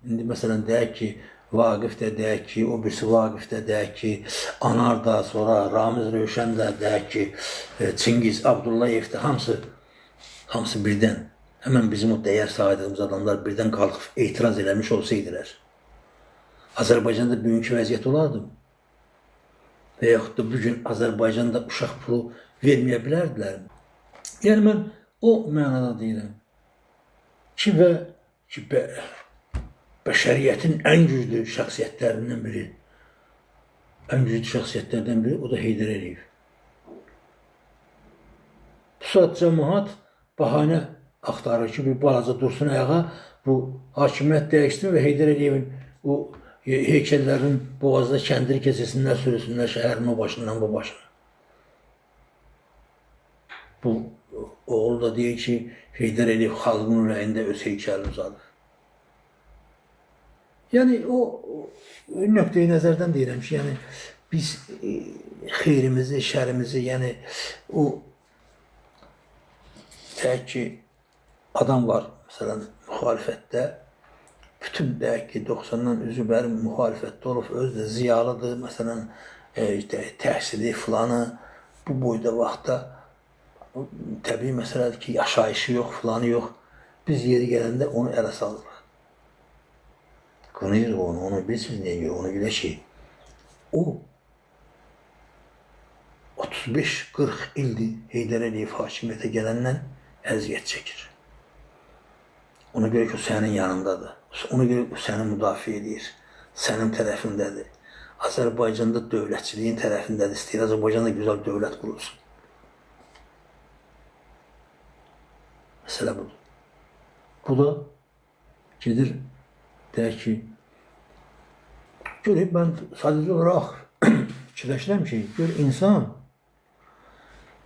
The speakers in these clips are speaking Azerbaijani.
indi məsələn deyək ki, Vaqif də deyək ki, o birisi Vaqif də deyək ki, Anar da, sonra Ramiz Rövşən də deyək ki, Çingiz Abdullayev də hamısı birdən, həmən bizim o dəyər saydığımız adamlar birdən qalxıb etiraz eləmiş olsaydılar, Azərbaycanda bugünkü vəziyyət olardı mı? Və yaxud da bugün Azərbaycanda uşaq pulu verməyə bilərdilər mi? Yəni mən o mənada deyirəm ki, bəşəriyyətin ən güclü şəxsiyyətlərindən biri, o da Heydər Əliyev. Bu saat cəmaat bahanə axtarır ki, bir balaca dursun ayağa, bu hakimiyyət dəyişsin və Heydər Əliyevin o heykəllərin boğazda kəndir keçəsinlər, sürüsünlər şəhərin o başından bu başına. Bu oğul da deyir ki, Heydər Əliyev xalqın ürəyində öz heykəlini uzadır. Yəni, o nöqteyi nəzərdən deyirəm ki, yəni, biz xeyrimizi, şərimizi, yəni, o, deyək ki, adam var, məsələn, müxalifətdə, bütün, deyək ki, 90-dan üzü bəri müxalifətdə olub, özü də ziyalıdır, məsələn, təhsili filanı, bu boyda vaxtda, təbii məsələdir ki, yaşayışı yox, filanı yox, biz yeri gələndə onu ələ salırıq. Qınıyırıq onu bilirsiniz niyə görə, ona görə ki, o 35-40 ildir Heydər Əliyev hakimiyyətə gələndən əziyyət çəkir. Ona görə ki, o sənin yanındadır, ona görə ki, o səni müdafiə edir, sənin tərəfindədir. Azərbaycanda dövlətçiliyin tərəfindədir, istəyir Azərbaycanda gözəl dövlət qurulsun. Məsələ budur. Bu da gedir, deyək ki, görək, mən sadəcə olaraq fikirləşirəm ki, gör, insan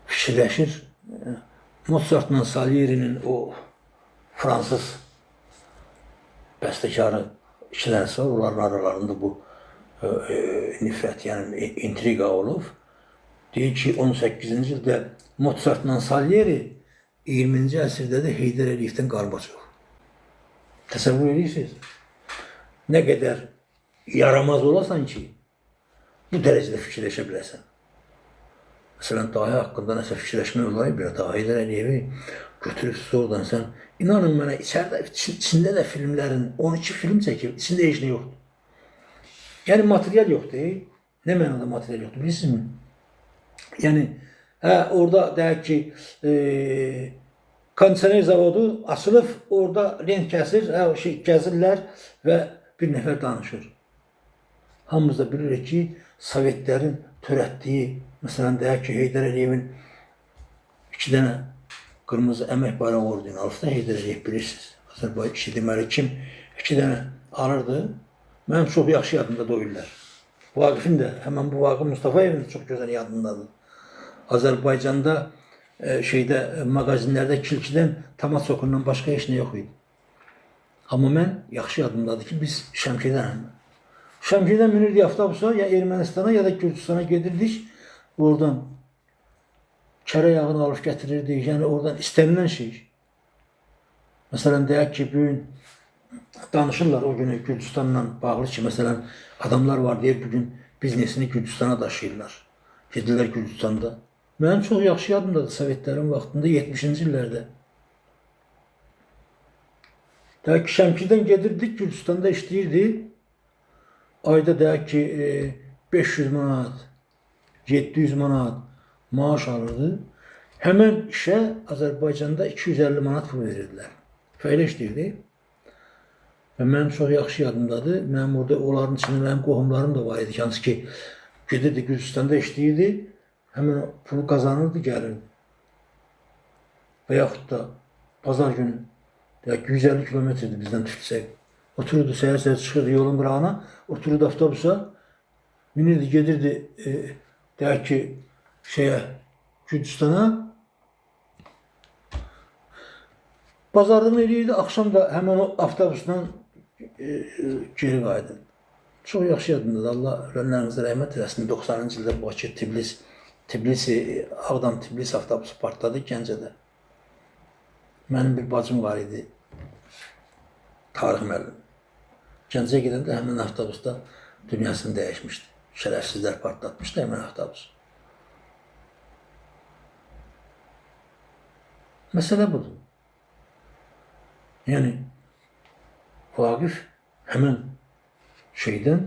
fikirləşir, Mozartla Salieri'nin o Fransız bəstəkarı ikilərsə, onların aralarında bu nifrət, yəni intriqa olub. Deyir ki, 18-ci ildə Mozartla Salieri, 20-ci əsrdə də Heydər Əliyevdən Qarbaçov. Təsəvvür edirsiniz? Nə qədər yaramaz olasan ki, bu dərəcədə fikirləşə biləsən. Məsələn, dahi haqqında nəsə fikirləşmək olayı bir daha Heydər Əliyevi götürüb oradan sən, inanın mənə, içində də filmlərin, 12 film çəkib, içində heç nə yoxdur. Yəni, material yoxdur. Nə mənada material yoxdur, bilirsinizmi? Yəni, orada deyək ki, kondisioner zavodu açılıb, orada lent kəsir, gəzirlər və bir nəfər danışır. Hamımız da bilirik ki, Sovetlərin törətdiyi, məsələn, deyək ki, Heydər Əliyevin 2 dənə qırmızı əmək bayrağı ordeni alıb da Heydər Əliyev bilirsiniz. Azərbaycan kişi deməli kim 2 dənə alırdı, mənim çox yaxşı yadımda doyurlar. Vaqifin də, həmən bu Vaqif Mustafayevin də çox gözəl yadındadır. Azərbaycanda mağazinlərdə kilkidən tamat sokundan başqa heç nə yox idi. Amma mən yaxşı yadımdadır ki, biz Şəmkirdən minirdik avtobusa, ya Ermənistana, ya da Gürcüstana gedirdik. Oradan kərə yağını alıb gətirirdik, yəni oradan istənilən şey. Məsələn, deyək ki, bugün danışırlar o günü Gürcüstanla bağlı ki, məsələn, adamlar var deyir, bugün biznesini Gürcüstana daşıyırlar. Gedirlər Gürcüstanda. Mənim çox yaxşı yadımdadır Sovetlərin vaxtında, 70-ci illərdə. Deyək ki, Şəmkirdən gedirdik, Gürcüstanda işləyirdi. Ayda deyək ki, 500 manat, 700 manat maaş alırdı. Həmən işə Azərbaycanda 250 manat pul verirdilər. Fəylə işləyirdi. Və mənim çox yaxşı yadımdadır. Mənim orada, onların içində mənim qohumlarım da var idi. Hansı ki, gedirdi Gürcüstanda işləyirdi. Həmən pulu qazanırdı, gəlirdi. Və yaxud da bazar günü, deyək ki, 150 kilometrdir bizdən Tiflisə. Otururdu, səhər-səhər çıxırdı yolun qırağına, otururdu avtobusa, minirdi, gedirdi, deyək ki, Gürcüstana, bazarlığını eləyirdi, axşam da həmən o avtobusla geri qayıdırdı. Çox yaxşı yadımdadır, Allah ölənlərimizə rəhmət eləsin. 90-cı ildə Bakı, Tbilisi, Ağdam-Tbilisi avtobusu partladı Gəncədə. Mənim bir bacım var idi, Tarix müəllim. Gəncəyə gedəndə həmin avtobusda dünyasını dəyişmişdi. Şərəfsizlər partlatmışdı həmin avtobus. Məsələ budur. Yəni, Vaqif həmin şeydən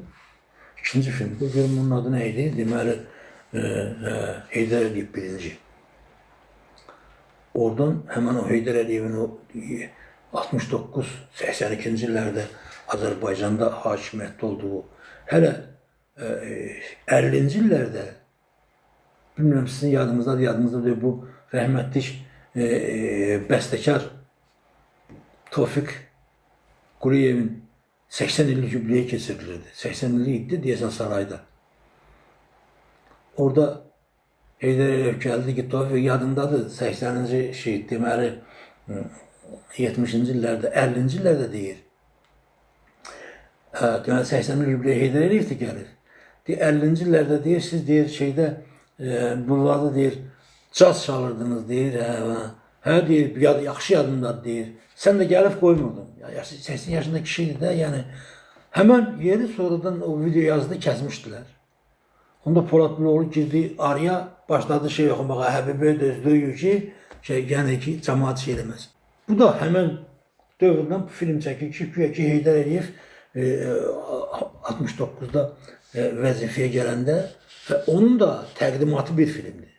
ikinci film, bu görüm onun adı nə idi? Deməli, Heydər Əliyev birinci. Oradan həmən o Heydər Əliyevin o 69-82-ci illərdə Azərbaycanda hakimiyyətdə olduğu, hələ 50-ci illərdə, bilmirəm sizin yadınızdadır, bu rəhmətlik bəstəkar Tofiq Quliyevin 80 illik yübleyi keçirilirdi. 80 illik idi deyəsən sarayda. Orada Heydər Əliyev gəldi ki, Tofiq yadındadır, 80-ci şey, deməli 70-ci illərdə, 50-ci illərdə deyir. Deməli 80 illik yübleyi Heydər Əliyevdə gəlir. 50-ci illərdə deyir, siz deyir şeydə, bunlarda deyir, caz çalırdınız deyir, hə deyir, yaxşı yadımdadır deyir. Sən də gəlib qoymurdun. 80 yaşında kişiydi də, yəni həmən yeri sonradan o video yazıda kəsmişdilər. Onda Polad Biloğlu girdi araya, başladı şey oxumağa, Həbibə dözdüyü ki, yəni ki, cəmaat şey eləməz. Bu da həmən dövrdən film çəkir ki, güya ki, Heydər Əliyev 69-da vəzifəyə gələndə və onun da təqdimatı bir filmdir.